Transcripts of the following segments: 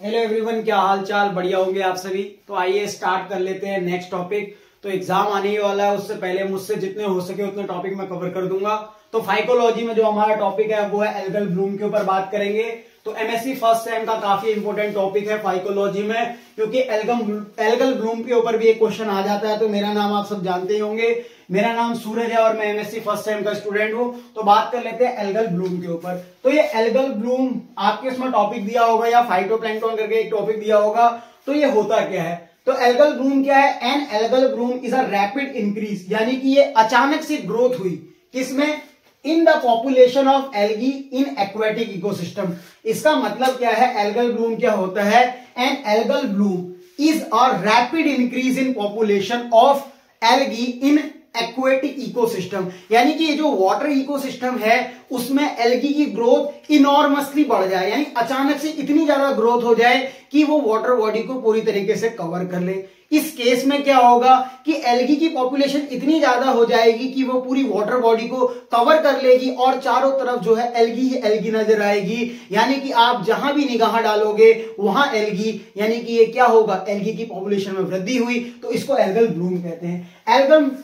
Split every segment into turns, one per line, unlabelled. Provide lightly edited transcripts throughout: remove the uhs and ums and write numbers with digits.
Hello everyone, क्या हाल चाल? बढ़िया होंगे आप सभी। तो आइए स्टार्ट कर लेते हैं नेक्स्ट टॉपिक। तो एग्जाम आने ही वाला है, उससे पहले मुझसे जितने हो सके उतने टॉपिक मैं कवर कर दूंगा। तो फाइकोलॉजी में जो हमारा टॉपिक है वो है एल्गल ब्लूम के ऊपर बात करेंगे। तो एमएससी फर्स्ट सेम का काफी इंपॉर्टेंट टॉपिक है फाइकोलॉजी में, क्योंकि एल्गल ब्लूम के ऊपर भी एक क्वेश्चन आ जाता है। तो मेरा नाम आप सब जानते ही होंगे, मेरा नाम सूरज है और मैं एमएससी फर्स्ट सेम का स्टूडेंट हूं। तो बात कर लेते हैं एल्गल ब्लूम के ऊपर। तो ये एल्गल ब्लूम आपके इसमें टॉपिक दिया होगा या फाइटोप्लैंक्टन करके एक टॉपिक दिया होगा। तो ये होता क्या है? तो एल्गल ब्लूम क्या है? An algal bloom is a rapid increase, यानी कि ये अचानक से ग्रोथ हुई किसमें? In the population of algae in aquatic ecosystem. इसका मतलब क्या है? एल्गल ब्लूम क्या होता है? An algal bloom is a rapid increase in population of algae in aquatic ecosystem, यानी कि ये जो वाटर इकोसिस्टम है उसमें एल्गी की ग्रोथ इनॉर्मसली बढ़ जाए, यानी अचानक से इतनी ज्यादा ग्रोथ हो जाए कि वो वाटर बॉडी को पूरी तरीके से कवर कर ले। इस केस में क्या होगा कि एल्गी की पॉपुलेशन इतनी ज्यादा हो जाएगी कि वो पूरी वाटर बॉडी को कवर कर लेगी और चारों तरफ जो है एल्गी ही एल्गी नजर आएगी, यानी कि आप जहां भी निगाह डालोगे वहां एल्गी, यानी कि ये क्या होगा? एल्गी की पॉपुलेशन में वृद्धि हुई। तो इसको एल्गल ब्लूम कहते हैं।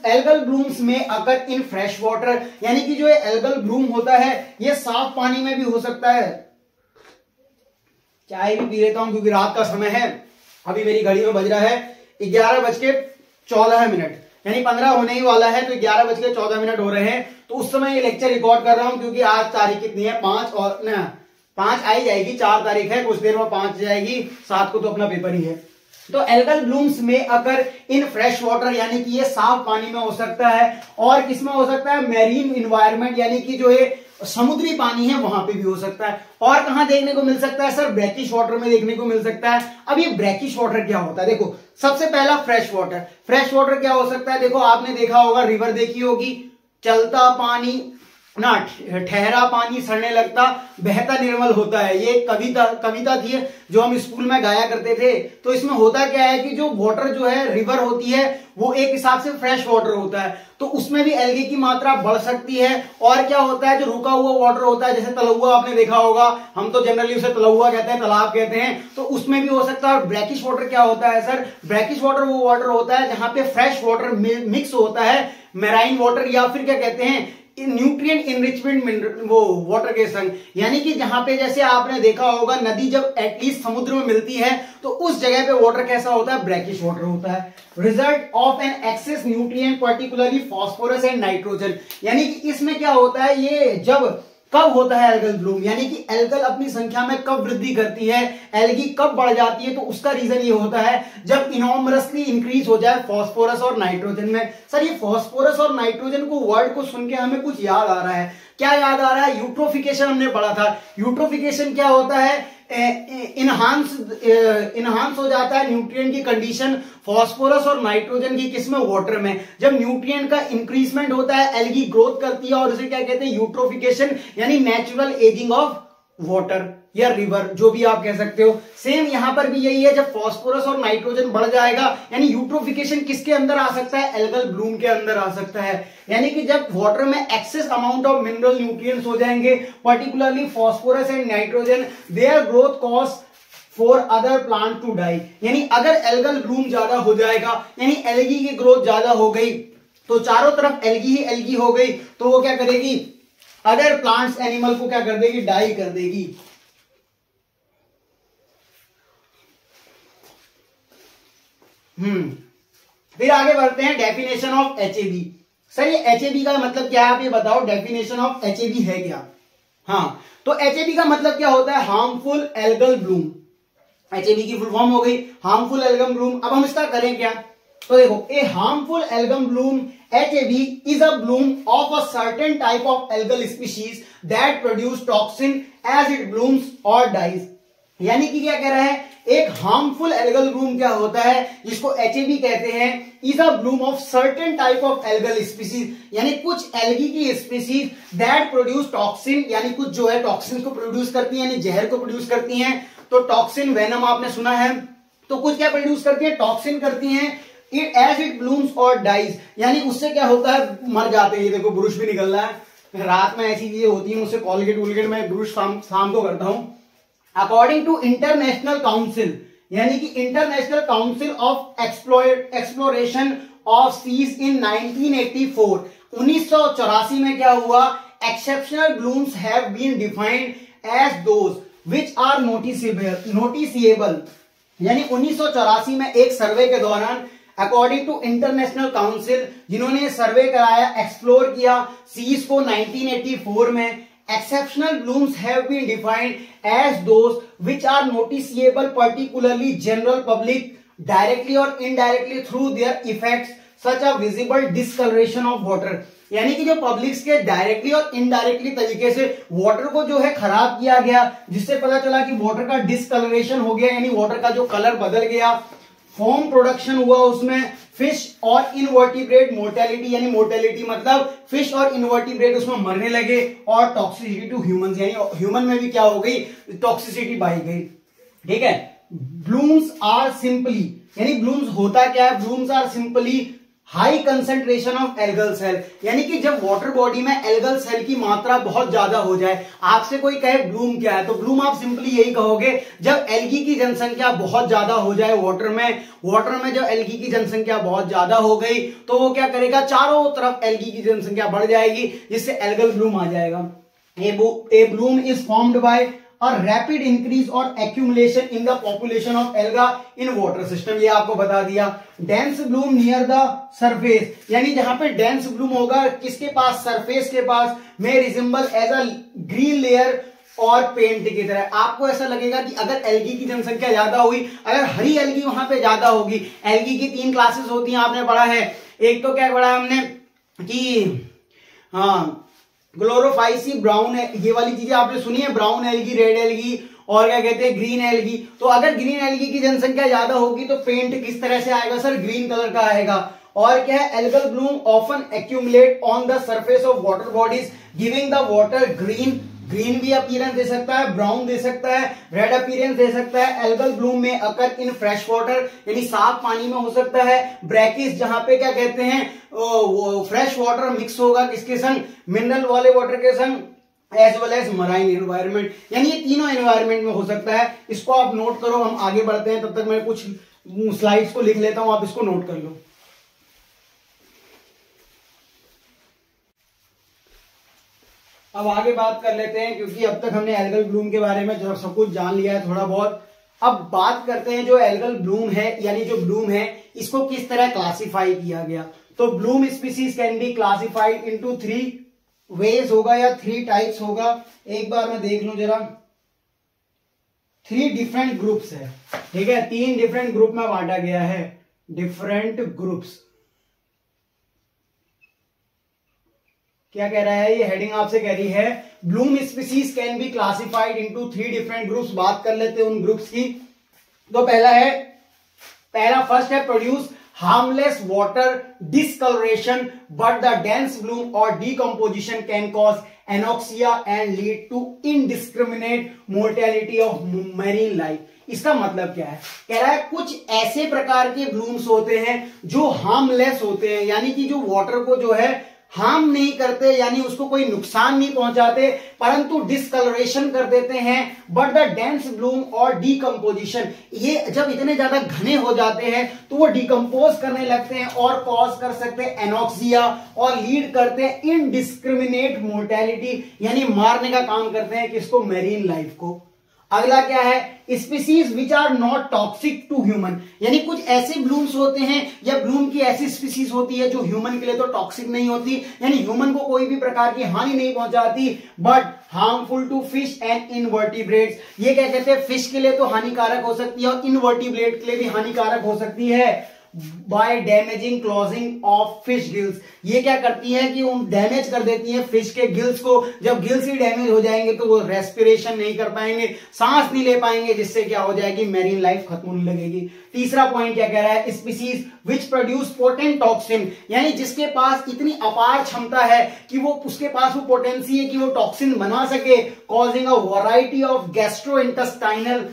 एल्गल ब्लूम्स में अगर इन फ्रेश वाटर, यानी कि जो एल्गल ब्लूम होता है ये साफ पानी में भी हो सकता है। चाय भी पी लेता हूं क्योंकि रात का समय है। अभी मेरी घड़ी में बज रहा है 11:14, यानी 15 होने ही वाला है। तो 11:14 हो रहे हैं। तो उस समय ये लेक्चर रिकॉर्ड कर रहा हूं क्योंकि आज तारीख कितनी है? 5 और ना 5 आई जाएगी, 4 तारीख है, कुछ देर में 5 जाएगी, 7 को तो अपना पेपर ही है। तो एल्गल ब्लूम्स में अगर इन फ्रेश वाटर, यानी कि ये साफ पानी में हो सकता है, और किसमें हो सकता है? मैरीन इन्वायरमेंट, यानी कि जो ये समुद्री पानी है वहां पे भी हो सकता है। और कहां देखने को मिल सकता है? सर ब्रैकिश वाटर में देखने को मिल सकता है। अब ये ब्रैकिश वाटर क्या होता है? देखो, सबसे पहला फ्रेश वाटर। फ्रेश वाटर क्या हो सकता है? देखो, आपने देखा होगा, रिवर देखी होगी, चलता पानी ना ठहरा पानी सड़ने लगता, बहता निर्मल होता है। ये कविता थी जो हम स्कूल में गाया करते थे। तो इसमें होता क्या है कि जो वाटर जो है रिवर होती है वो एक हिसाब से फ्रेश वाटर होता है, तो उसमें भी एल्गी की मात्रा बढ़ सकती है। और क्या होता है? जो रुका हुआ वाटर होता है, जैसे तलौआ आपने देखा होगा, हम तो जनरली उसे तलौआ कहते हैं, तालाब कहते हैं, तो उसमें भी हो सकता है। और ब्रैकिश वाटर क्या होता है सर? ब्रैकिश वाटर वो वाटर होता है जहां पे फ्रेश वाटर मिक्स होता है मैराइन वाटर, या फिर क्या कहते हैं, न्यूट्रिएंट इनरिचमेंट वो वाटर के संग, यानी कि जहां पे जैसे आपने देखा होगा नदी जब एटलीस्ट समुद्र में मिलती है तो उस जगह पे वाटर कैसा होता है? ब्रैकिश वाटर होता है। Result of an excess nutrient particularly phosphorus and nitrogen, यानी कि इसमें क्या होता है? ये जब कब होता है एल्गल ब्लूम, यानी कि एल्गल अपनी संख्या में कब वृद्धि करती है, एल्गी कब बढ़ जाती है? तो उसका रीजन ये होता है जब इनॉर्मसली इंक्रीज हो जाए फास्फोरस और नाइट्रोजन में। सर ये फास्फोरस और नाइट्रोजन को वर्ड को सुन के हमें कुछ याद आ रहा है। क्या याद आ रहा है? यूट्रोफिकेशन हमने पढ़ा था। यूट्रोफिकेशन क्या होता है? इनहांस हो जाता है न्यूट्रिएंट की कंडीशन फास्फोरस और नाइट्रोजन की, किसमें? वाटर में। जब न्यूट्रिएंट का इंक्रीजमेंट होता है एल्गी ग्रोथ करती है और उसे क्या कहते हैं? यूट्रोफिकेशन, यानी नेचुरल एजिंग ऑफ वाटर या रिवर, जो भी आप कह सकते हो। सेम यहां पर भी यही है, जब फास्फोरस और नाइट्रोजन बढ़ जाएगा, यानी यूट्रोफिकेशन किसके अंदर आ सकता है? एल्गल ब्लूम के अंदर आ सकता है। यानी कि जब वाटर में excess amount of mineral nutrients हो जाएंगे, particularly phosphorus and nitrogen, their growth cause for other plant to die, यानी अगर एल्गल ब्लूम ज्यादा हो जाएगा, यानी एल्गी की ग्रोथ ज्यादा हो गई, तो चारों तरफ एल्गी ही एल्गी हो गई, तो वो क्या करेगी? अदर प्लांट्स एनिमल को क्या कर देगी? डाई कर देगी। फिर आगे बढ़ते हैं डेफिनेशन ऑफ एचएबी। सर ये एचएबी का मतलब क्या है? आप ये बताओ, डेफिनेशन ऑफ एचएबी है क्या? हाँ, तो एचएबी का मतलब क्या होता है? Harmful algal Bloom. एचएबी की फुल फॉर्म हो गई हार्मफुल एल्गल ब्लूम। अब हम इसका करें क्या? तो देखो, a harmful algal bloom HAB is a bloom of a certain type of algal species that produce toxin as it blooms or dies। यानी कि क्या कह रहा है? एक हार्मफुल एल्गल ब्लूम क्या होता है जिसको HAB कहते हैं, is a Bloom of certain type of algal species, यानी कुछ एल्गी की स्पीसीज दैट प्रोड्यूस टॉक्सिन, यानी कुछ जो है टॉक्सिन को प्रोड्यूस करती है, यानी जहर को प्रोड्यूस करती हैं। तो टॉक्सिन, वेनम आपने सुना है, तो कुछ क्या प्रोड्यूस करती है? टॉक्सिन करती हैं। इट एज इट ब्लूम्स और डाइज, यानी उससे क्या होता है? मर जाते हैं। ये देखो ब्रुश भी निकल रहा है, रात में ऐसी चीजें होती है, मुझसे कॉलगेट वोलगेट मैं ब्रुश शाम को करता हूं, अकॉर्डिंग टू इंटरनेशनल काउंसिल, यानी कि international council of exploration of seas in 1984, 1984 में क्या हुआ, exceptional blooms have been defined as those which are noticeable, यानी 1984 में एक सर्वे के दौरान अकॉर्डिंग टू इंटरनेशनल काउंसिल, जिन्होंने सर्वे कराया, एक्सप्लोर किया सीज को 1984 में, exceptional blooms have been defined as those which are noticeable particularly general public directly और indirectly through their effects such a visible discoloration of water, यानी कि जो पब्लिक्स के डायरेक्टली और इनडायरेक्टली तरीके से वाटर को जो है खराब किया गया, जिससे पता चला कि वाटर का डिसकलरेशन हो गया, यानी वाटर का जो कलर बदल गया, फोम प्रोडक्शन हुआ उसमें, फिश और इनवर्टिब्रेट मोर्टेलिटी, यानी मोर्टेलिटी मतलब फिश और इनवर्टिब्रेट उसमें मरने लगे, और टॉक्सिसिटी टू ह्यूमंस, यानी ह्यूमन में भी क्या हो गई, टॉक्सिसिटी पाई गई। ठीक है, ब्लूम्स आर सिंपली, यानी ब्लूम्स होता क्या है, blooms are simply high concentration of algal cell, यानी कि जब वाटर बॉडी में एल्गल सेल की मात्रा बहुत ज्यादा हो जाए। आपसे कोई कहे ब्लूम क्या है, तो ब्लूम आप सिंपली यही कहोगे जब एल्गी की जनसंख्या बहुत ज्यादा हो जाए वाटर में जब एल्गी की जनसंख्या बहुत ज्यादा हो गई तो वो क्या करेगा, चारों तरफ एल्गी की जनसंख्या बढ़ जाएगी, जिससे एल्गल ब्लूम आ जाएगा। ए ब्लूम इज फॉर्म्ड बाय और रैपिड इंक्रीज और accumulation in the population of alga in water system, ये आपको बता दिया। Dense Bloom near the surface, यानी जहां पे डेंस ब्लूम होगा किसके पास, सरफेस के पास, में resemble as a green layer और पेंट की तरह। आपको ऐसा लगेगा कि अगर एल्गी की जनसंख्या ज्यादा हुई, अगर हरी एल्गी वहां पे ज्यादा होगी, एल्गी की 3 क्लासेस होती हैं, आपने पढ़ा है, एक तो क्या पढ़ा हमने कि हाँ ग्लोरोफाइसी ब्राउन, ये वाली चीजें आपने सुनी है, ब्राउन एल्गी, रेड एल्गी और क्या कहते हैं ग्रीन एल्गी। तो अगर ग्रीन एल्गी की जनसंख्या ज्यादा होगी तो पेंट किस तरह से आएगा सर, ग्रीन कलर का आएगा। और क्या है, algal Bloom often accumulate on the surface of water bodies giving the water green भी अपीयरेंस दे सकता है, ब्राउन दे सकता है, रेड अपीयरेंस दे सकता है। एल्गल ब्लूम में अकर इन फ्रेश वाटर, यानी साफ पानी में हो सकता है। ब्रैकिस, जहां पे क्या कहते हैं वो फ्रेश वाटर मिक्स होगा किसके संग, मिनरल वाले वाटर के संग, as well as marine environment, यानी ये तीनों एनवायरमेंट में हो सकता है। इसको आप नोट करो, हम आगे बढ़ते हैं, तब तक मैं कुछ स्लाइड्स को लिख लेता हूं, आप इसको नोट कर लो। अब आगे बात कर लेते हैं, क्योंकि अब तक हमने एल्गल ब्लूम के बारे में जो सब कुछ जान लिया है थोड़ा बहुत। अब बात करते हैं जो एल्गल ब्लूम है, यानी जो ब्लूम है इसको किस तरह क्लासिफाई किया गया। तो bloom species can be classified into 3 ways होगा या 3 टाइप्स होगा। एक बार मैं देख लूं जरा, 3 डिफरेंट ग्रुप्स है, ठीक है, 3 डिफरेंट ग्रुप में बांटा गया है, डिफरेंट ग्रुप्स। क्या कह रहा है ये हेडिंग आपसे कह रही है, Bloom species can be classified into 3 different groups. बात कर लेते हैं उन ग्रुप्स की। तो पहला फर्स्ट है produce harmless water discoloration but the dense bloom और decomposition can cause anoxia and lead to indiscriminate mortality of marine life. इसका मतलब क्या है, कह रहा है कुछ ऐसे प्रकार के ब्लूम्स होते हैं जो हार्मलेस होते हैं, यानी कि जो वाटर को जो है हार्म नहीं करते, यानी उसको कोई नुकसान नहीं पहुंचाते, परंतु डिसकलरेशन कर देते हैं। बट द डेंस ब्लूम और डीकम्पोजिशन, ये जब इतने ज्यादा घने हो जाते हैं तो वो डिकम्पोज करने लगते हैं और कॉज कर सकते हैं एनोक्सिया और लीड करते हैं इनडिस्क्रिमिनेट मोर्टेलिटी, यानी मारने का काम करते हैं किसको, मैरीन लाइफ को। अगला क्या है, species which are not toxic to human, यानी कुछ ऐसे ब्लूम्स होते हैं या ब्लूम की ऐसी स्पीसीज होती है जो ह्यूमन के लिए तो टॉक्सिक नहीं होती, यानी ह्यूमन को कोई भी प्रकार की हानि नहीं पहुंचाती, but harmful to fish and invertebrates. ये क्या कहते हैं, फिश के लिए तो हानिकारक हो सकती है और इनवर्टिब्रेट के लिए भी हानिकारक हो सकती है। By damaging closing of fish gills, ये क्या करती है कि उन डैमेज कर देती है फिश के गिल्स को। जब गिल्स ही डैमेज हो जाएंगे तो वो रेस्पिरेशन नहीं कर पाएंगे, सांस नहीं ले पाएंगे, जिससे क्या हो जाएगी, मैरीन लाइफ खत्म होने लगेगी। तीसरा पॉइंट क्या कह रहा है, species which produce potent toxin, यानी जिसके पास इतनी अपार क्षमता है कि वो उसके पास वो पोटेंसी है कि वो टॉक्सिन बना सके, causing a variety of gastrointestinal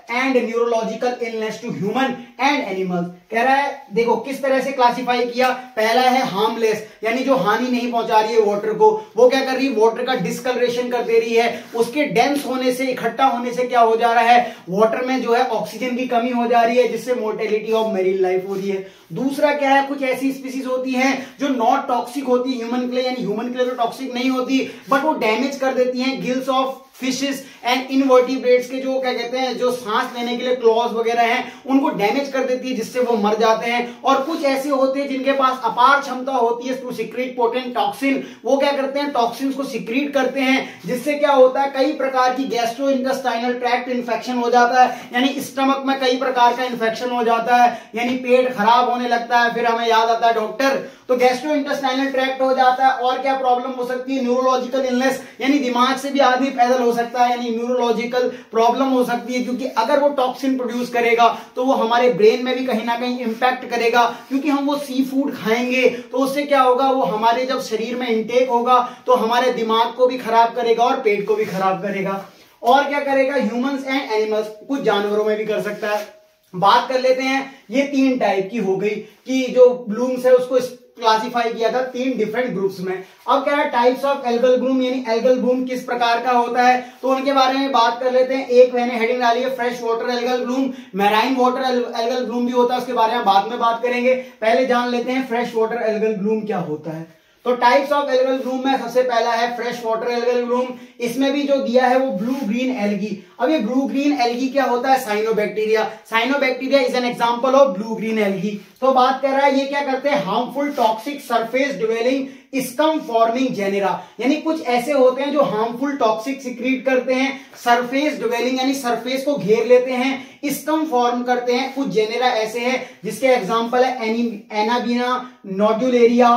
and neurological illness to human and animals. कह रहा है देखो किस तरह से क्लासिफाई किया। पहला है हार्मलेस, यानी जो हानि नहीं पहुंचा रही है वाटर को, वो क्या कर रही है, वाटर का डिस्कलरेशन कर दे रही है। उसके डेंस होने से, इकट्ठा होने से क्या हो जा रहा है, वाटर में जो है ऑक्सीजन की कमी हो जा रही है, जिससे मोर्टेलिटी ऑफ मेरीन लाइफ हो रही है। दूसरा क्या है, कुछ ऐसी स्पीसीज होती हैं जो नॉट टॉक्सिक होती है ह्यूमन के लिए, यानी ह्यूमन के लिए तो टॉक्सिक नहीं होती, बट वो डैमेज कर देती हैं gills of fishes and invertebrates के जो क्या कहते हैं, जो सांस लेने के लिए क्लॉज वगैरह हैं, उनको डैमेज कर देती है, जिससे वो मर जाते हैं। और कुछ ऐसे होते हैं जिनके पास अपार क्षमता होती है टू सिक्रीट पोटेंट टॉक्सिन, वो क्या करते हैं, टॉक्सिन्स को सिक्रीट करते हैं, जिससे क्या होता है, कई प्रकार की गैस्ट्रो इंटेस्टाइनल ट्रैक्ट इन्फेक्शन हो जाता है, यानी स्टमक में कई प्रकार का इन्फेक्शन हो जाता है, यानी पेट खराब होने लगता है। फिर हमें याद आता है डॉक्टर, तो गैस्ट्रो इंटेस्टाइनल ट्रैक्ट हो जाता है। और क्या प्रॉब्लम हो सकती है, न्यूरोलॉजिकल इलनेस, यानी दिमाग से भी आदमी पैदल हो सकता है, यानी न्यूरोलॉजिकल प्रॉब्लम हो सकती है, क्योंकि अगर वो टॉक्सिन प्रोड्यूस करेगा तो वो हमारे ब्रेन में भी कहीं ना कहीं इंपैक्ट करेगा, क्योंकि हम वो सी फूड खाएंगे तो उससे क्या होगा, वो हमारे जब शरीर में इंटेक होगा तो हमारे दिमाग को भी खराब करेगा और पेट को भी खराब करेगा। और क्या करेगा, ह्यूमंस एंड एनिमल्स, कुछ जानवरों में भी कर सकता है। बात कर लेते हैं, ये 3 टाइप की हो गई कि जो ब्लूम्स है उसको क्लासिफाई किया था 3 डिफरेंट ग्रुप्स में। अब क्या है, टाइप्स ऑफ एल्गल ब्लूम, यानी एल्गल ब्लूम किस प्रकार का होता है, तो उनके बारे में बात कर लेते हैं। एक मैंने हेडिंग डाली है fresh water algal Bloom, marine water algal Bloom भी होता है, उसके बारे में बाद में बात करेंगे। पहले जान लेते हैं फ्रेश वाटर एल्गल ब्लूम क्या होता है। तो टाइप्स ऑफ एल्गल ब्लूम में सबसे पहला है फ्रेश वाटर एल्गल ब्लूम। इसमें भी जो दिया है वो ब्लू ग्रीन एल्गी। अब ये ब्लू ग्रीन एल्गी क्या होता है, cyanobacteria. Cyanobacteria is an example of blue green algae. तो बात कर रहा है ये क्या करते हैं, harmful toxic surface dwelling scum forming genera, यानी कुछ ऐसे होते हैं जो हार्मफुल टॉक्सिक सिक्रीट करते हैं, सरफेस डिवेलिंग यानी सरफेस को घेर लेते हैं, स्कम फॉर्म करते हैं। कुछ जेनेरा ऐसे हैं जिसके एग्जांपल है एनाबीना, नोडुलेरिया,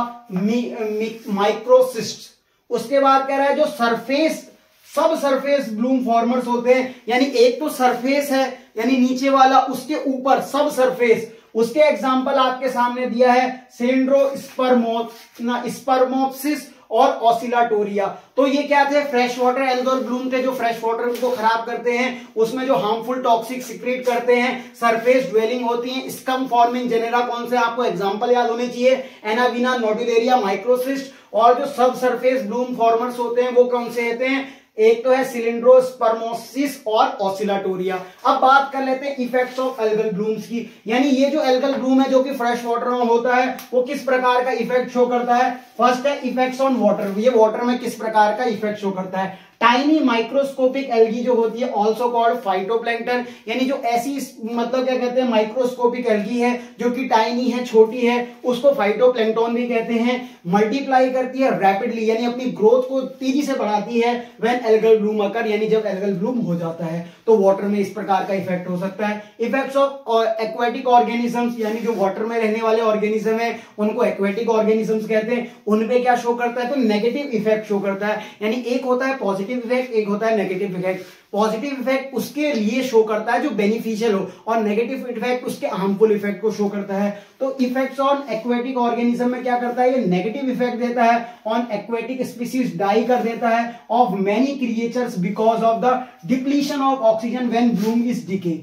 माइक्रोसिस्ट। उसके बाद कह रहा है जो सरफेस, सब सरफेस ब्लूम फॉर्मर्स होते हैं, यानी एक तो सरफेस है यानी नीचे वाला, उसके ऊपर सब सरफेस, उसके एग्जांपल आपके सामने दिया है स्पर्मोप्सिस और ऑसिलाटोरिया। तो ये क्या थे, फ्रेश वाटर एल्गल ब्लूम थे, जो फ्रेश वाटर को खराब करते हैं, उसमें जो हार्मफुल टॉक्सिक सिक्रीट करते हैं, सरफेस ड्वेलिंग होती हैं, स्कम फॉर्मिंग जेनेरा कौन से आपको एग्जांपल याद होने चाहिए, एनाबीना, नोडुलेरिया, माइक्रोसिस्ट। और जो सब सरफेस ब्लूम फॉर्मर्स होते हैं वो कौन से होते हैं, एक तो है सिलिंड्रोस्पर्मोसिस और ऑसिलाटोरिया। अब बात कर लेते हैं इफेक्ट्स ऑफ एल्गल ब्लूम्स की, यानी ये जो एल्गल ब्लूम है जो कि फ्रेश वाटर में होता है वो किस प्रकार का इफेक्ट शो करता है। फर्स्ट है इफेक्ट्स ऑन वाटर, ये वाटर में किस प्रकार का इफेक्ट शो करता है। टाइनी माइक्रोस्कोपिक एल्गी जो होती है ऑल्सो कॉल्ड फाइटोप्लैंक्टन, यानी जो ऐसी मतलब क्या कहते हैं माइक्रोस्कोपिक एल्गी है जो कि टाइनी है, छोटी है, उसको फाइटोप्लैंक्टन भी कहते हैं। मल्टीप्लाई करती है रैपिडली, यानी अपनी ग्रोथ को तेजी से बढ़ाती है व्हेन एल्गल ब्लूम अकर, यानी जब एल्गल ब्लूम हो जाता है तो वाटर में इस प्रकार का इफेक्ट हो सकता है। इफेक्ट्स ऑफ एक्वेटिक ऑर्गेनिजम्स, यानी जो वाटर में रहने वाले ऑर्गेनिज्म है उनको एक्वेटिक ऑर्गेनिजम्स कहते हैं, उनपे क्या शो करता है, तो नेगेटिव इफेक्ट शो करता है। यानी एक होता है पॉजिटिव इफेक्ट, एक होता है नेगेटिव इफेक्ट। पॉजिटिव इफेक्ट उसके लिए शो करता है जो बेनिफिशियल हो, और नेगेटिव इफेक्ट उसके हार्मफुल इफेक्ट को शो करता है। तो इफेक्ट्स ऑन एक्वेटिक ऑर्गेनिज्म में क्या करता है, ये नेगेटिव इफेक्ट देता है ऑन एक्वेटिक स्पीसीज, डाई कर देता है of many creatures because of the depletion of oxygen when Bloom is decay.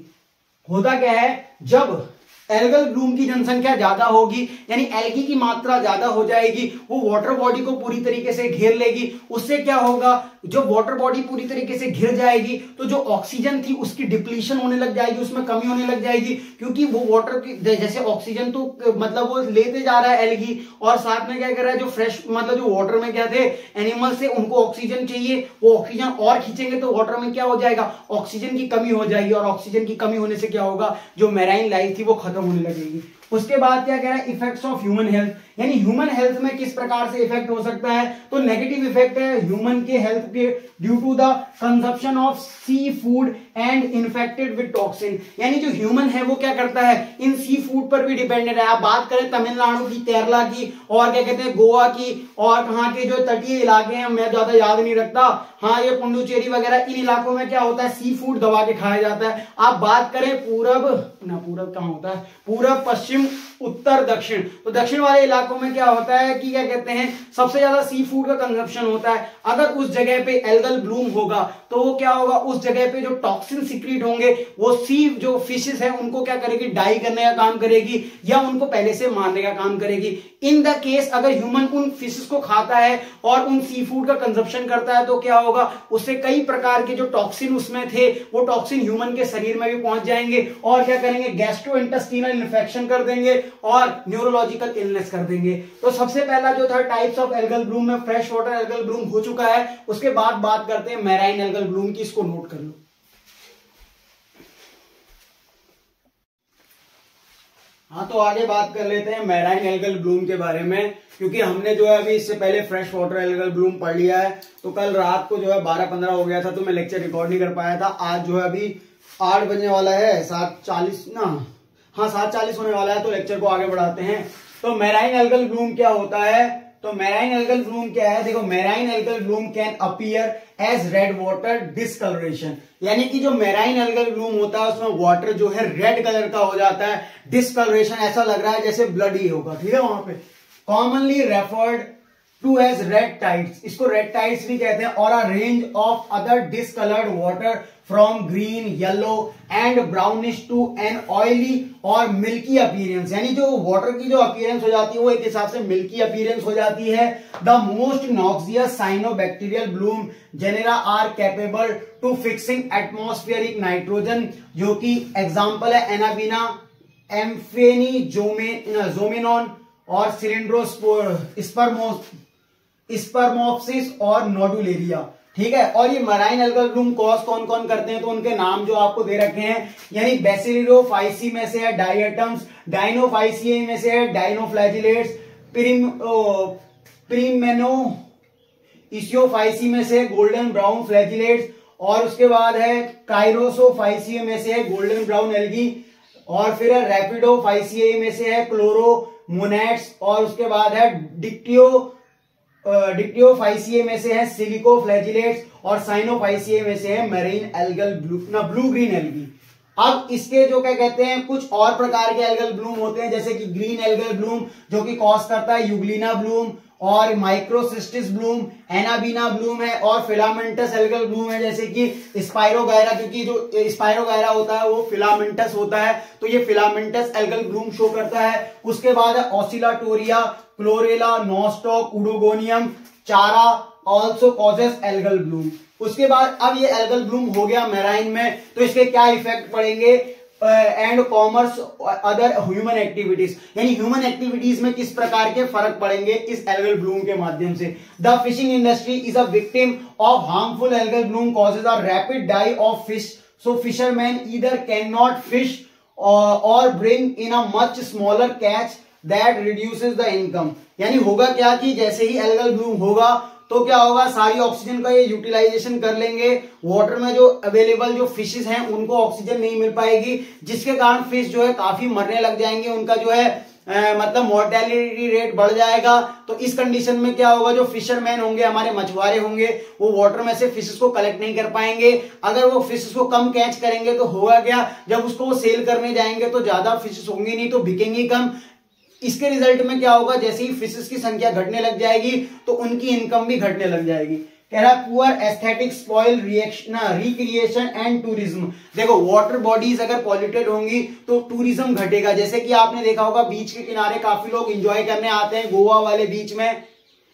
होता क्या है, जब एल्गल ब्लूम की जनसंख्या ज्यादा होगी, यानी एल्गी की मात्रा ज्यादा हो जाएगी, वो वाटर बॉडी को पूरी तरीके से घेर लेगी। उससे क्या होगा, जो वाटर बॉडी पूरी तरीके से घिर जाएगी तो जो ऑक्सीजन थी उसकी डिप्लीशन होने लग जाएगी, उसमें कमी होने लग जाएगी, क्योंकि वो वाटर की जैसे ऑक्सीजन तो मतलब वो लेते जा रहा है एल्गी, और साथ में क्या कर रहा है, जो फ्रेश मतलब जो वाटर में क्या थे एनिमल्स थे उनको ऑक्सीजन चाहिए, वो ऑक्सीजन और खींचेंगे तो वाटर में क्या हो जाएगा, ऑक्सीजन की कमी हो जाएगी, और ऑक्सीजन की कमी होने से क्या होगा, जो मैराइन लाइफ थी वो खत्म होने लगेगी। उसके बाद क्या कह रहा है, इफेक्ट्स ऑफ ह्यूमन हेल्थ, यानी ह्यूमन हेल्थ में किस प्रकार से इफेक्ट हो सकता है, तो नेगेटिव इफेक्ट है ह्यूमन के हेल्थ पे due to the consumption of seafood and infected with toxin, यानी जो ह्यूमन है वो क्या करता है, इन सी फूड पर भी डिपेंडेंट है। आप बात करें तमिलनाडु की, केरला की, और क्या कहते हैं गोवा की, और कहाँ के जो तटीय इलाके हैं मैं ज्यादा याद नहीं रखता, हाँ ये पुडुचेरी वगैरह, इन इलाकों में क्या होता है, सी फूड दबा के खाया जाता है। आप बात करें पूरब कहाँ होता है, पूरब, पश्चिम, उत्तर दक्षिण। तो दक्षिण वाले इलाकों में क्या होता है कि क्या कहते हैं, सबसे ज्यादा सी फूड का कंजप्शन होता है। अगर उस जगह पे एल्गल ब्लूम होगा तो वो क्या होगा, उस जगह पे जो टॉक्सिन सीक्रेट होंगे वो सी जो फिशेस है उनको क्या करेगी, डाई करने का काम करेगी या उनको पहले से मारने का काम करेगी। इन द केस अगर ह्यूमन उन फिशेस को खाता है और उन सी फूड का कंजप्शन करता है तो क्या होगा, उससे कई प्रकार के जो टॉक्सिन उसमें थे वो टॉक्सिन ह्यूमन के शरीर में भी पहुंच जाएंगे और क्या करेंगे, गैस्ट्रोइंटेस्टाइनल इन्फेक्शन कर देंगे और न्यूरोलॉजिकल इलनेस कर देंगे। तो सबसे पहला जो था टाइप्स ऑफ एल्गल ब्लूम में फ्रेश वाटर एल्गल ब्लूम हो चुका है। उसके बाद बात करते हैं मैराइन एल्गल ब्लूम की, इसको नोट कर लो। हाँ, तो आगे बात कर लेते हैं मैराइन एल्गल ब्लूम के बारे में, क्योंकि हमने जो है अभी इससे पहले फ्रेश वाटर एल्गल ब्लूम पढ़ लिया है। तो कल रात को जो है 12-15 हो गया था तो मैं लेक्चर रिकॉर्ड नहीं कर पाया था। आज जो है अभी 8 बजने वाला है, 7:40 ना, हाँ 7:40 होने वाला है, तो लेक्चर को आगे बढ़ाते हैं। तो मैराइन एल्गल ब्लूम क्या होता है, तो मैराइन एल्गल ब्लूम क्या है, देखो marine algal bloom can appear as red water discoloration, यानी कि जो मैराइन एल्गल ब्लूम होता है उसमें वाटर जो है रेड कलर का हो जाता है, डिसकलरेशन ऐसा लग रहा है जैसे ब्लड ही होगा, ठीक है वहां पे। Commonly referred to as red tides, इसको रेड टाइड्स भी कहते हैं, और a range of other discoloured water from green, yellow and brownish to an oily or milky appearance, यानी जो वाटर की जो अपीयरेंस हो जाती है वो एक हिसाब से मिल्की अपीयरेंस हो जाती है। The most noxious cyanobacterial bloom genera are capable to fixing atmospheric nitrogen, जो कि एग्जाम्पल है एनाबीना, एम्फेनी जोमेनॉन और स्पर्मोप्सिस और नोडुलेरिया, ठीक है। और ये मराइन एल्गल ब्लूम कॉज कौन कौन करते हैं, तो उनके नाम जो आपको दे रखे हैं, यानी बेसिलियोफाइसी में से है डायटम्स, डायनोफाइसिए में से है डायनोफ्लैजिलेट्स, प्रीमेनो इसियोफाइसी में से है गोल्डन ब्राउन फ्लैजिलेट्स, और उसके बाद है काइरोसोफाइसिए में से है गोल्डन ब्राउन एल्गी, और फिर है रैपिडोफाइसिए में से है क्लोरोमोनेट्स, और उसके बाद है डिक्टियोफाइसिए में से है सिलिकोफ्लैजिलेट्स, और साइनोफाइसिए में से है marine algal blue green algae. अब इसके जो क्या कहते हैं कुछ और प्रकार के एल्गल ब्लूम होते हैं, जैसे कि ग्रीन एल्गल ब्लूम जो कि कॉज करता है यूग्लिना ब्लूम, और माइक्रोसिस्टिस ब्लूम, एनाबीना ब्लूम है, और फिलामेंटस एल्गल ब्लूम है, जैसे कि स्पाइरोगायरा, क्योंकि जो स्पाइरोगायरा होता है वो फिलामेंटस होता है, तो ये फिलामेंटस एल्गल ब्लूम शो करता है। उसके बाद है ऑसिलाटोरिया, क्लोरेला, नोस्टॉक, उडोगोनियम, चारा ऑल्सो कॉजेस एल्गल ब्लूम। उसके बाद अब ये एल्गल ब्लूम हो गया मैराइन में, तो इसके क्या इफेक्ट पड़ेंगे, and commerce other human activities, यानी ह्यूमन एक्टिविटीज में किस प्रकार के फर्क पड़ेंगे इस एल्गल ब्लूम के माध्यम से। The fishing industry is a victim of harmful algal bloom causes a rapid die of fish, so fisherman either can not fish और bring in a much smaller catch that reduces the income, यानी होगा क्या कि जैसे ही algal Bloom होगा तो क्या होगा, सारी ऑक्सीजन का ये यूटिलाइजेशन कर लेंगे, वाटर में जो अवेलेबल जो फिशेस हैं उनको ऑक्सीजन नहीं मिल पाएगी, जिसके कारण फिश जो है काफी मरने लग जाएंगे, उनका जो है मतलब मोर्टेलिटी रेट बढ़ जाएगा। तो इस कंडीशन में क्या होगा, जो फिशरमैन होंगे, हमारे मछुआरे होंगे, वो वाटर में से फिशेस को कलेक्ट नहीं कर पाएंगे। अगर वो फिशेस को कम कैच करेंगे तो होगा क्या, जब उसको वो सेल करने जाएंगे तो ज्यादा फिशेस होंगी नहीं, तो बिकेंगी कम। इसके रिजल्ट में क्या होगा, जैसे ही फिशेस की संख्या घटने लग जाएगी तो उनकी इनकम भी घटने लग जाएगी। कह रहा poor aesthetic spoil recreation and tourism. देखो वाटर बॉडीज अगर पॉल्यूटेड होंगी तो टूरिज्म घटेगा, जैसे कि आपने देखा होगा बीच के किनारे काफी लोग एंजॉय करने आते हैं, गोवा वाले बीच में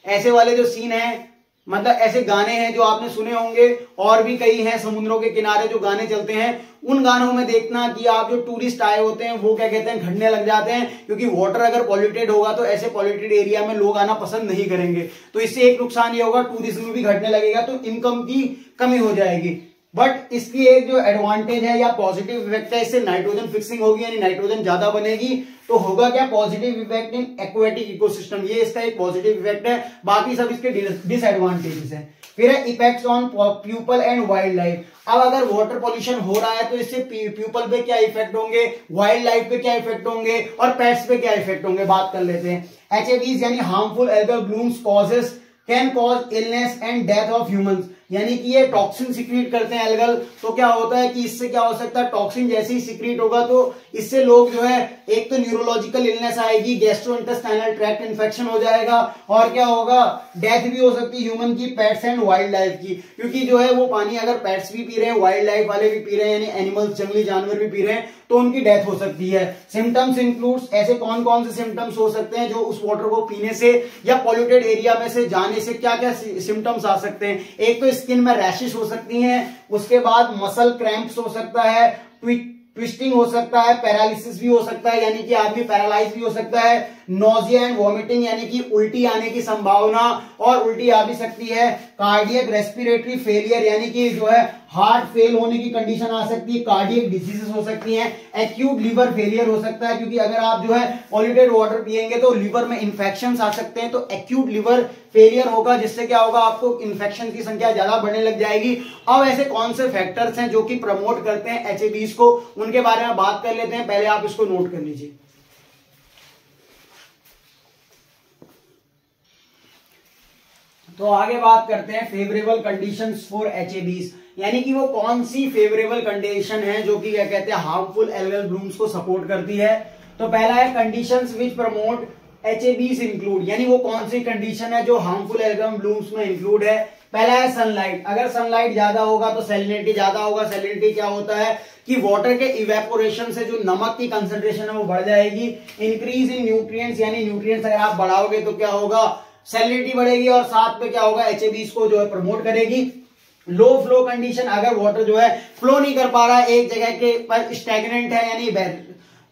ऐसे वाले जो सीन है, मतलब ऐसे गाने हैं जो आपने सुने होंगे, और भी कई हैं समुद्रों के किनारे जो गाने चलते हैं, उन गानों में देखना कि आप जो टूरिस्ट आए होते हैं वो क्या कहते हैं घटने लग जाते हैं, क्योंकि वाटर अगर पॉल्यूटेड होगा तो ऐसे पॉल्यूटेड एरिया में लोग आना पसंद नहीं करेंगे। तो इससे एक नुकसान ये होगा, टूरिज्म भी घटने लगेगा, तो इनकम की कमी हो जाएगी। बट इसकी एक जो एडवांटेज है या पॉजिटिव इफेक्ट है, इससे नाइट्रोजन फिक्सिंग होगी, यानी नाइट्रोजन ज्यादा बनेगी, तो होगा क्या, positive effect in aquatic ecosystem, ये इसका एक पॉजिटिव इफेक्ट है। बाकी सब इसके डिसएडवांटेजेस है। फिर है effects on people and wild life. अब अगर वाटर पॉल्यूशन हो रहा है तो इससे पीपल पे क्या इफेक्ट होंगे, वाइल्ड लाइफ पे क्या इफेक्ट होंगे, और पेट्स पे क्या इफेक्ट होंगे, बात कर लेते हैं। HAVs यानी harmful algal blooms causes can cause illness and death of humans. यानी कि ये टॉक्सिन सिक्रीट करते हैं एल्गल। तो क्या होता है कि इससे क्या हो सकता है, टॉक्सिन जैसे ही सिक्रीट होगा तो इससे लोग जो है एक तो न्यूरोलॉजिकल इलनेस आएगी, गैस्ट्रोइंटेस्टाइनल ट्रैक्ट इन्फेक्शन हो जाएगा, और क्या होगा, डेथ भी हो सकती है ह्यूमन की, पेट्स एंड वाइल्ड लाइफ की। क्योंकि जो है वो पानी अगर पेट्स भी पी रहे हैं, वाइल्ड लाइफ वाले भी पी रहे हैं, यानी एनिमल्स जंगली जानवर भी पी रहे हैं, तो उनकी डेथ हो सकती है। सिम्टम्स इंक्लूड्स, ऐसे कौन कौन से सिम्टम्स हो सकते हैं जो उस वाटर को पीने से या पॉल्यूटेड एरिया में से जाने से क्या क्या सिम्टम्स आ सकते हैं। एक तो स्किन में रैशेस हो सकती हैं, उसके बाद मसल क्रैम्प्स हो सकता है, ट्विस्टिंग हो सकता है, पैरालिसिस भी हो सकता है यानी कि आदमी पैरालाइज भी हो सकता है, नोजिया एंड वॉमिटिंग यानी कि उल्टी आने की संभावना, और उल्टी आ भी सकती है, कार्डियक रेस्पिरेटरी फेलियर यानी कि जो है हार्ट फेल होने की कंडीशन आ सकती है, कार्डियक डिजीजेस हो सकती हैं, एक्यूट लिवर फेलियर हो सकता है क्योंकि अगर आप जो है पॉल्यूटेड वाटर पिएंगे तो लिवर में इंफेक्शंस आ सकते हैं, तो एक्यूट लिवर फेलियर होगा जिससे क्या होगा, आपको इंफेक्शन की संख्या ज्यादा बढ़ने लग जाएगी। अब ऐसे कौन से फैक्टर्स हैं जो कि प्रमोट करते हैं HABs को, उनके बारे में बात कर लेते हैं। पहले आप इसको नोट कर लीजिए। तो आगे बात करते हैं फेवरेबल कंडीशंस फॉर HABs, यानी कि वो कौन सी फेवरेबल कंडीशन है जो कि क्या कहते हैं हार्मफुल एल्गल ब्लूम्स को सपोर्ट करती है। तो पहला है कंडीशंस विच प्रमोट HABs इंक्लूड, यानी वो कौन सी कंडीशन है जो हार्मफुल एल्गल ब्लूम्स में इंक्लूड है। पहला है सनलाइट, अगर सनलाइट ज्यादा होगा तो सैलिनिटी ज्यादा होगा। सैलिनिटी क्या होता है कि वाटर के इवेपोरेशन से जो नमक की कंसंट्रेशन है वो बढ़ जाएगी। इंक्रीज इन न्यूट्रिएंट्स, यानी न्यूट्रिएंट्स अगर आप बढ़ाओगे तो क्या होगा, सैलिनिटी बढ़ेगी, और साथ में क्या होगा, HABs को जो है प्रमोट करेगी। लो फ्लो कंडीशन, अगर वाटर जो है फ्लो नहीं कर पा रहा है, एक जगह के पर स्टैग्नेंट है यानी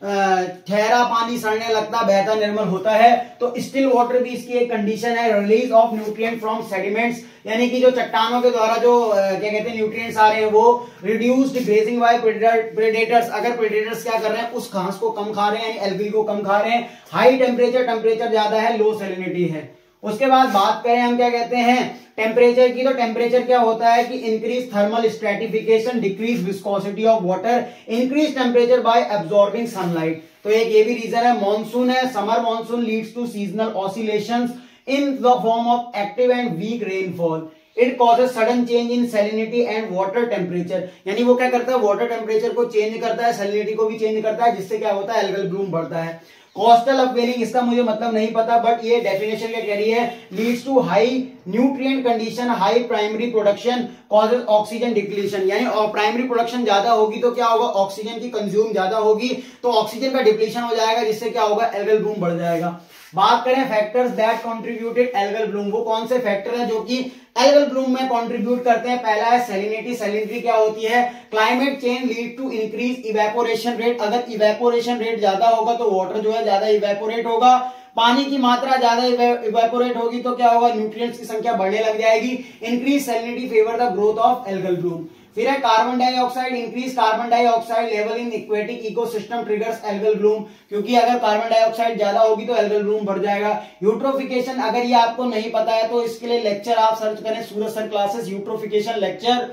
ठहरा पानी सड़ने लगता, बहता निर्मल होता है, तो स्टिल वाटर भी इसकी एक कंडीशन है। Release of nutrient from sediments, यानी कि जो चट्टानों के द्वारा जो क्या कहते हैं न्यूट्रिएंट्स आ रहे हैं वो। रिड्यूस्ड ग्रेजिंग बाय प्रेडेटर्स, अगर प्रेडेटर्स क्या कर रहे हैं, उस घास को कम खा रहे हैं यानी एल्गी को कम खा रहे हैं। हाई टेम्परेचर, टेम्परेचर ज्यादा है, लो सैलिनिटी है। उसके बाद बात करें हम क्या कहते हैं टेम्परेचर की, तो टेम्परेचर क्या होता है कि increase thermal stratification, decrease viscosity of water, increase temperature by absorbing sunlight. तो एक ये भी रीजन है। मॉनसून है, summer monsoon leads to seasonal oscillations in the form of active and weak rainfall. It causes sudden change in salinity and water temperature, यानी वो क्या करता है, वाटर टेम्परेचर को चेंज करता है, सैलिनिटी को भी चेंज करता है, जिससे क्या होता है, एल्गल ब्लूम बढ़ता है। कोस्टल अपवेलिंग, इसका मुझे मतलब नहीं पता, बट ये डेफिनेशन क्या कह रही है, leads to high nutrient condition, high primary production, causes oxygen depletion, यानी प्राइमरी प्रोडक्शन ज्यादा होगी तो क्या होगा, ऑक्सीजन की कंज्यूम ज्यादा होगी, तो ऑक्सीजन का डिप्लीशन हो जाएगा, जिससे क्या होगा, एल्गल ब्लूम बढ़ जाएगा। बात करें factors that contributed algal Bloom, वो कौन से फैक्टर हैं जो कि एल्गल ब्लूम में कंट्रीब्यूट करते हैं। पहला है सैलिनिटी। सैलिनिटी क्या होती है, climate change lead to increase evaporation rate, अगर इवेपोरेशन रेट ज्यादा होगा तो वाटर जो है ज्यादा इवेपोरेट होगा, पानी की मात्रा ज्यादा इवेपोरेट होगी तो क्या होगा, न्यूट्रिएंट्स की संख्या बढ़ने लग जाएगी। Increase salinity favour the growth of algal Bloom. फिर है carbon dioxide, increase carbon dioxide level in aquatic ecosystem triggers algal Bloom, क्योंकि अगर कार्बन डाइऑक्साइड ज्यादा होगी तो एल्गल ब्लूम बढ़ जाएगा। यूट्रोफिकेशन, अगर ये आपको नहीं पता है तो इसके लिए लेक्चर आप सर्च करें, सूरज सर क्लासेस यूट्रोफिकेशन लेक्चर,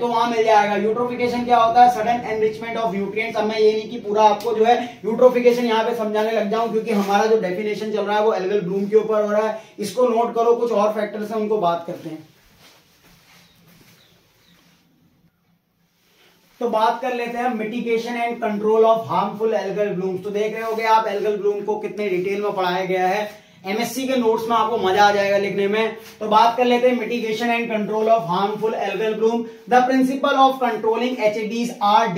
तो वहां मिल जाएगा। यूट्रोफिकेशन क्या होता है, सडन एनरिचमेंट ऑफ न्यूट्रिएंट्स। अब मैं ये नहीं कि पूरा आपको जो है यूट्रोफिकेशन यहाँ पे समझाने लग जाऊं, क्योंकि हमारा जो डेफिनेशन चल रहा है वो एल्गल ब्लूम के ऊपर हो रहा है, इसको नोट करो। कुछ और फैक्टर्स हैं उनको बात करते हैं। तो बात कर लेते हैं mitigation and control of harmful algal blooms. तो देख रहे होगे आप एल्गल ब्लूम को कितने डिटेल में पढ़ाया गया है, MSc के नोट्स में आपको मजा आ जाएगा लिखने में। तो बात कर लेते हैं mitigation and control of harmful algal bloom. The principle of controlling HABs are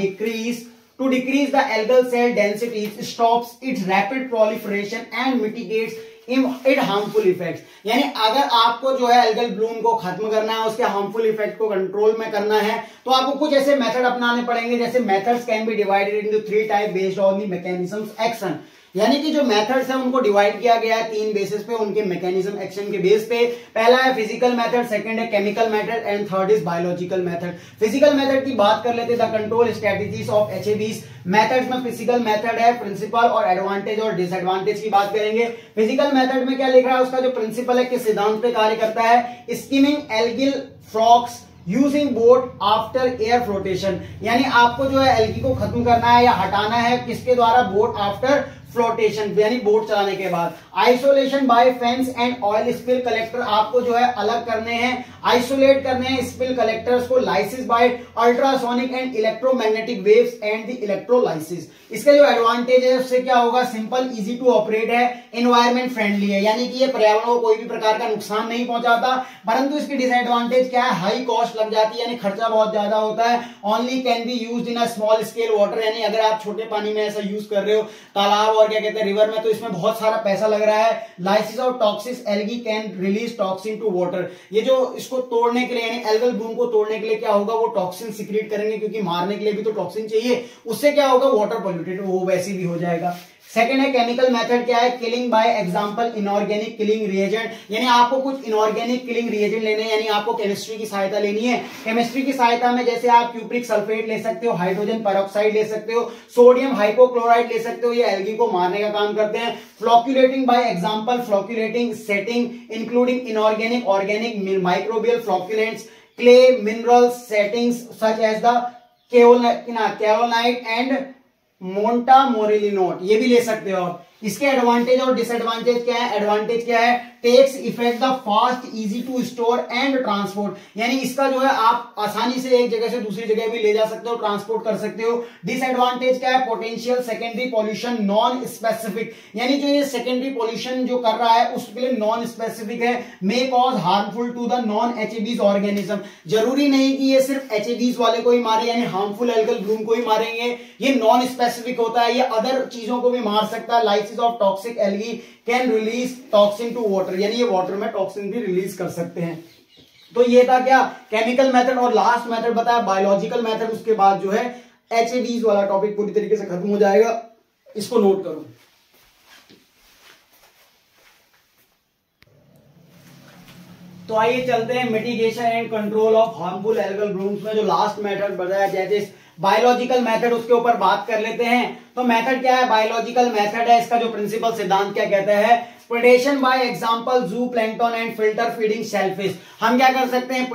to decrease the algal cell density, stops its rapid proliferation and mitigates its harmful effects। यानी अगर आपको जो है एल्गल ब्लूम को खत्म करना है, उसके हार्मफुल इफेक्ट को कंट्रोल में करना है, तो आपको कुछ ऐसे मेथड अपनाने पड़ेंगे। जैसे methods can be divided into 3 type based on the mechanisms action, यानी कि जो मेथड्स हैं उनको डिवाइड किया गया है 3 बेसिस पे, उनके मैकेनिज्म एक्शन के बेस पे। पहला है फिजिकल मेथड, सेकंड है chemical method and third is biological method. Physical method की बात कर लेते हैं, the control strategies of HABs। Methods में फिजिकल मेथड है, प्रिंसिपल और एडवांटेज और डिसएडवांटेज की बात करेंगे। फिजिकल मेथड में क्या लिख रहा है, उसका जो प्रिंसिपल है किस सिद्धांत पे कार्य करता है, skimming algal flocs using boat after air flotation, यानी आपको जो है एल्गी को खत्म करना है या हटाना है किसके द्वारा, बोट आफ्टर फ्लोटेशन यानी बोट चलाने के बाद। Isolation by fence and oil spill collector, आपको जो है अलग करने हैं, आइसोलेट करने हैं स्पिल कलेक्टर्स को। Lysis by ultrasonic and electromagnetic waves and the electrolysis. इसका जो एडवांटेज है उससे क्या होगा, सिंपल इजी टू ऑपरेट है, एनवायरमेंट फ्रेंडली है, यानी कि ये पर्यावरण को कोई भी प्रकार का नुकसान नहीं पहुंचाता। परंतु इसकी डिसएडवांटेज क्या है, हाई कॉस्ट लग जाती है, यानी खर्चा बहुत ज्यादा होता है। Only can be used in a small scale water, यानी अगर आप छोटे पानी में ऐसा यूज कर रहे हो, तालाब और क्या कहते हैं रिवर में, तो इसमें बहुत सारा पैसा लग रहा है। Lysis of toxic algae can release toxin to water, ये जो इसको तोड़ने के लिए यानी एल्गल ब्लूम को तोड़ने के लिए क्या होगा, वो टॉक्सिन सिक्रेट करेंगे, क्योंकि मारने के लिए भी तो टॉक्सिन चाहिए। उससे क्या होगा, वाटर पॉल्यूटेड वो वैसे भी हो जाएगा। सेकेंड है केमिकल मेथड, क्या है, killing by example inorganic killing reagent, यानी आपको कुछ इनऑर्गेनिक किलिंग रिएजेंट लेने हैं, यानी आपको केमिस्ट्री की सहायता लेनी है। केमिस्ट्री की सहायता में जैसे आप क्यूप्रिक सल्फेट ले सकते हो, हाइड्रोजन पेरोक्साइड ले सकते हो, सोडियम हाइपोक्लोराइड ले सकते हो, ये एल्गी को मारने का काम करते हैं। Flocculating by example flocculating setting including inorganic organic microbial flocculants, clay mineral settings such as the kaolinite and montmorillonite, ये भी ले सकते हो आप। इसके एडवांटेज और डिसएडवांटेज क्या है, एडवांटेज क्या है, takes effect the fast easy to store and transport, यानी इसका जो है आप आसानी से एक जगह से दूसरी जगह भी ले जा सकते हो, ट्रांसपोर्ट कर सकते हो। डिसएडवांटेज क्या है, potential secondary pollution non specific, यानी जो ये सेकेंडरी पॉल्यूशन जो कर रहा है उसके लिए नॉन स्पेसिफिक है। May cause harmful to the non HABs organism, जरूरी नहीं कि ये सिर्फ एचएबीज वाले को ही मारे, यानी हार्मफुल एल्गल ब्लूम को ही मारेंगे, ये नॉन स्पेसिफिक होता है, ये अदर चीजों को भी मार सकता है। Lysis of toxic algae can release toxin to water, यानी ये वाटर में टॉक्सिन भी रिलीज कर सकते हैं। तो ये था क्या, केमिकल मेथड, और लास्ट मेथड बताया बायोलॉजिकल मेथड। उसके बाद जो है एचएबीज वाला टॉपिक पूरी तरीके से खत्म हो जाएगा, इसको नोट करो। तो आइए चलते हैं mitigation and control of harmful algal blooms में जो लास्ट मेथड बताया जैसे बायोलॉजिकल मेथड, उसके ऊपर बात कर लेते हैं। तो मेथड क्या है, बायोलॉजिकल मेथड है, इसका जो प्रिंसिपल सिद्धांत क्या कहता है, प्रेडेशन बाय एग्जांपल जू plankton and filter feeding shellfish. हम क्या कर सकते हैं,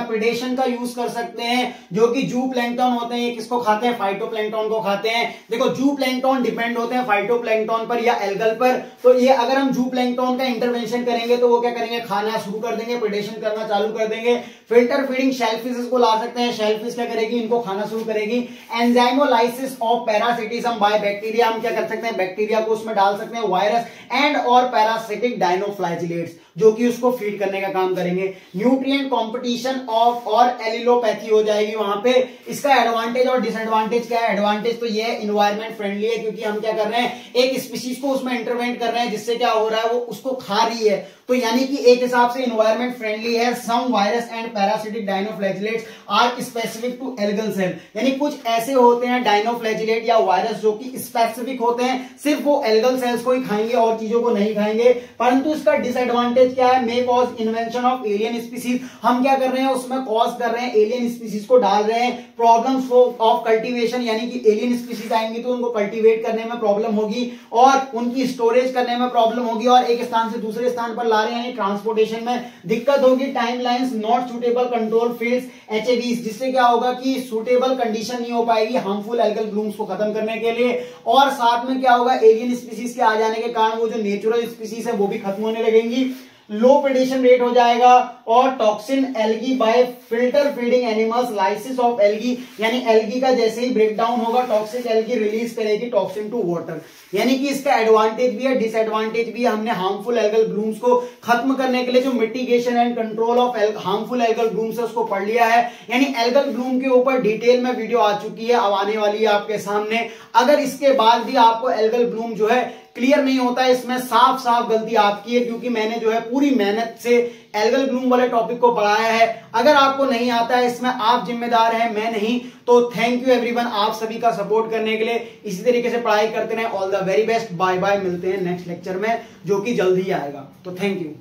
प्रेडेशन का यूज कर सकते हैं, जो कि जू प्लैंक्टन होते हैं, ये किसको खाते हैं, फाइटोप्लैंक्टन को खाते हैं। देखो जू प्लैंक्टन डिपेंड होते हैं फाइटोप्लैंक्टन पर या एल्गल पर, तो ये अगर हम जू प्लैंक्टन का इंटरवेंशन करेंगे तो वो क्या करेंगे, खाना शुरू कर देंगे, प्रेडेशन करना चालू कर देंगे। फिल्टर फीडिंग शेलफिश को ला सकते हैं, शेलफिश क्या करेगी, इनको खाना शुरू करेगी। एंजाइमोलाइसिस ऑफ पैरासिटिज्म बाय बैक्टीरिया, हम क्या कर सकते हैं, बैक्टीरिया को उसमें डाल सकते हैं, वायरस एंड और पैरासिटिक डायनोफ्लैजिलेट्स, जो कि उसको फीड करने का काम करेंगे। न्यूट्रिएंट कंपटीशन ऑफ और एलिलोपैथी हो जाएगी वहां पे। इसका एडवांटेज और डिसएडवांटेज क्या है, एडवांटेज तो ये है इन्वायरमेंट फ्रेंडली है, क्योंकि हम क्या कर रहे हैं, एक स्पीशीज को उसमें इंटरवेंट कर रहे हैं, जिससे क्या हो रहा है, वो उसको खा रही है, तो यानी कि एक हिसाब से इन्वायरमेंट फ्रेंडली है। Some virus and parasitic dinoflagellates are specific to algal cell, यानी कुछ ऐसे होते हैं डायनोफ्लैजिलेट या वायरस जो कि स्पेसिफिक होते हैं, सिर्फ वो एल्गल सेल्स को ही खाएंगे और चीजों को नहीं खाएंगे। परंतु इसका डिसएडवांटेज क्या है, may cause invention of alien species, हम क्या कर रहे हैं, उसमें कॉज कर रहे हैं, एलियन स्पीसीज को डाल रहे हैं। प्रॉब्लम्स ऑफ कल्टीवेशन, यानी कि एलियन स्पीसीज आएंगी तो उनको कल्टीवेट करने में प्रॉब्लम होगी और उनकी स्टोरेज करने में प्रॉब्लम होगी, और एक स्थान से दूसरे स्थान पर ला रहे हैं, ट्रांसपोर्टेशन में दिक्कत होगी। Timelines not suitable control fields HABs, जिससे क्या होगा कि सूटेबल कंडीशन नहीं हो पाएगी हार्मफुल एल्गल ब्लूम्स को खत्म करने के लिए, और साथ में क्या होगा, एलियन स्पीसीज के आ जाने के कारण वो जो नेचुरल स्पीसीज है वो भी खत्म होने लगेंगी। लो प्रेडेशन रेट हो जाएगा, और toxin algae by filter feeding animals, lysis of algae, यानी एल्गी का जैसे ही ब्रेकडाउन होगा टॉक्सिक एल्गी रिलीज करेगी टॉक्सिन टू वाटर। यानी कि इसका एडवांटेज भी है डिसएडवांटेज भी है। हमने हार्मफुल एल्गल ब्लूम्स को खत्म करने के लिए जो mitigation and control of harmful algal blooms है उसको पढ़ लिया है, यानी एल्गल ब्लूम के ऊपर डिटेल में वीडियो आ चुकी है, अब आने वाली है आपके सामने। अगर इसके बाद भी आपको एल्गल ब्लूम जो है क्लियर नहीं होता है, इसमें साफ साफ गलती आपकी है, क्योंकि मैंने जो है पूरी मेहनत से एल्गल ब्लूम वाले टॉपिक को पढ़ाया है। अगर आपको नहीं आता है, इसमें आप जिम्मेदार हैं, मैं नहीं। तो थैंक यू एवरीवन आप सभी का सपोर्ट करने के लिए। इसी तरीके से पढ़ाई करते रहें। All the very best, bye bye, मिलते हैं नेक्स्ट लेक्चर में जो कि जल्द ही आएगा। तो थैंक यू।